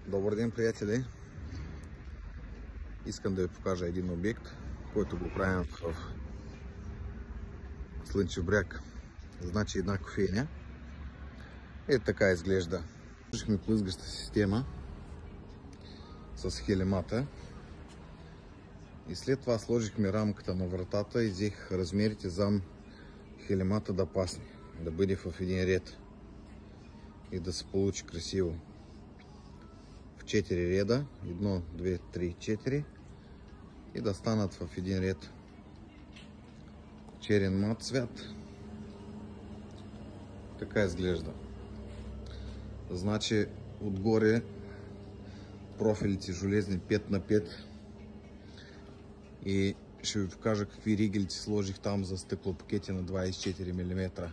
Добър ден, приятели! Искам да ви покажа един обект, който го правим в Слънчев бряг. Значи една кофейня. Ето така изглежда. Сложихме плъзгаща система с хелемата и след това сложихме рамката на вратата и взех размерите за хелемата да пасне, да бъде в един ред и да се получи красиво. В 4 реда, 1, 2, 3, 4 и да станат в един ред. Черен мат цвят. Така изглежда. Значи отгоре профилите железни 5 на 5 и ще ви покажа какви ригелици сложих там за стъклопакети на 24 мм.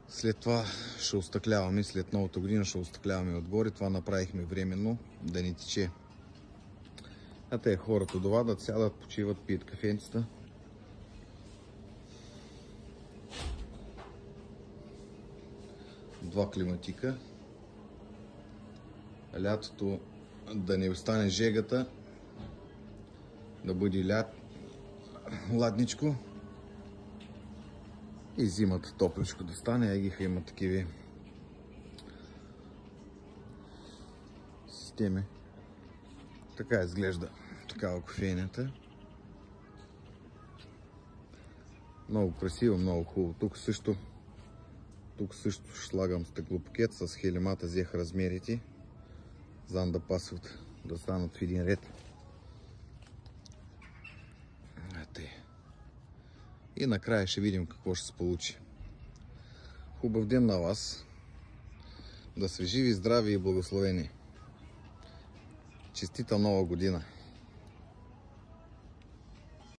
След това ще остъкляваме, след новата година ще остъкляваме отгоре. Това направихме временно, да не тече. А те хората довадат, сядат, почиват, пият кафенцата. Два климатика. Лятото да не остане жегата, да бъде ладничко. И зимата топличко да стане. Егиха има такива системи. Така изглежда такава кофейнята. Много красиво, много хубаво. Тук също ще слагам стъклопакет с хелемата, взех размерите, за да пасват, да станат в един ред. И накрая ще видим какво ще се получи. Хубав ден на вас. Да сте живи, здрави и благословени. Честита нова година!